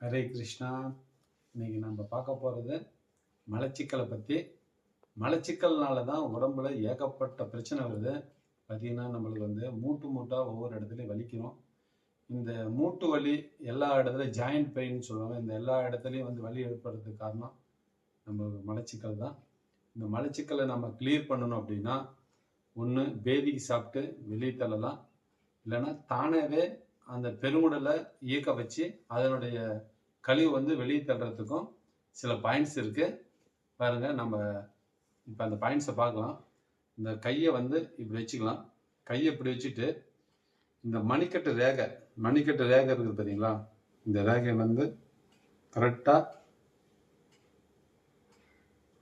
ஹரே கிருஷ்ணா. இன்னைக்கு நம்ம பார்க்க போகிறது மலச்சிக்கலை பற்றி. மலச்சிக்கல்னால தான் உடம்புல ஏகப்பட்ட பிரச்சனை வருது. பார்த்தீங்கன்னா நம்மளுக்கு மூட்டாக ஒவ்வொரு இடத்துலையும் வலிக்கிறோம். இந்த மூட்டு வலி எல்லா இடத்துலையும் ஜாயிண்ட் பெயின் சொல்லுவாங்க. இந்த எல்லா இடத்துலையும் வலி ஏற்படுறதுக்கு காரணம் நம்ம மலச்சிக்கல் தான். இந்த மலச்சிக்கலை நம்ம கிளியர் பண்ணணும் அப்படின்னா ஒன்று பேதிக்கு சாப்பிட்டு வெளியே தள்ளலாம், இல்லைன்னா தானாகவே அந்த பெருங்குடலை இயக்க வச்சு அதனுடைய கழிவு வெளியே தள்ளுறதுக்கும் சில பாயிண்ட்ஸ் இருக்கு. பாருங்க, நம்ம இப்போ அந்த பாயிண்ட்ஸை பார்க்கலாம். இந்த கையை இப்படி வச்சுக்கலாம். கையை இப்படி வச்சுட்டு இந்த மணிக்கட்டு ரேகை இருக்குது பார்த்தீங்களா? இந்த ரேகை கரெக்டாக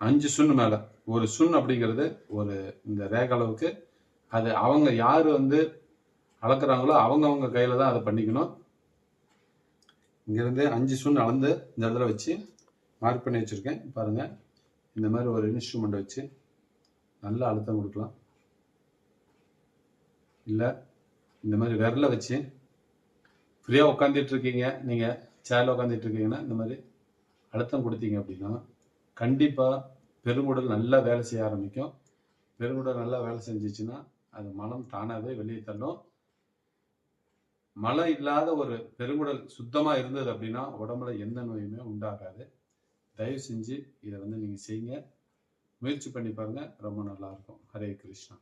5 சுண்ணு மேலே ஒரு சுண் அப்படிங்கிறது ஒரு இந்த ரேகை அளவுக்கு. அது அவங்க யார் அளக்குறாங்களோ அவங்க கையில் தான் அதை பண்ணிக்கணும். இங்கேருந்து 5 சுண் அளந்து இந்த இடத்துல வச்சு மார்க் பண்ணி வச்சுருக்கேன். பாருங்கள், இந்த மாதிரி ஒரு இன்ஸ்ட்ருமெண்ட் வச்சு நல்லா அழுத்தம் கொடுக்கலாம். இல்லை இந்த மாதிரி விரலை வச்சு ஃப்ரீயாக உட்காந்துட்டு இருக்கீங்க, நீங்கள் சேரில் உட்காந்துட்டு இருக்கீங்கன்னா இந்த மாதிரி அழுத்தம் கொடுத்தீங்க அப்படின்னா கண்டிப்பாக பெருங்குடல் நல்லா வேலை செய்ய ஆரம்பிக்கும். பெருங்குடல் நல்லா வேலை செஞ்சிச்சுன்னா அது மலம் தானாகவே வெளியே தள்ளும். மலம் இல்லாத ஒரு பெருங்குடல் சுத்தமாக இருந்தது அப்படின்னா உடம்புல எந்த நோயுமே உண்டாகாது. தயவு செஞ்சு இதை நீங்கள் செய்யுங்க, முயற்சி பண்ணி பாருங்கள், ரொம்ப நல்லாயிருக்கும். ஹரே கிருஷ்ணா.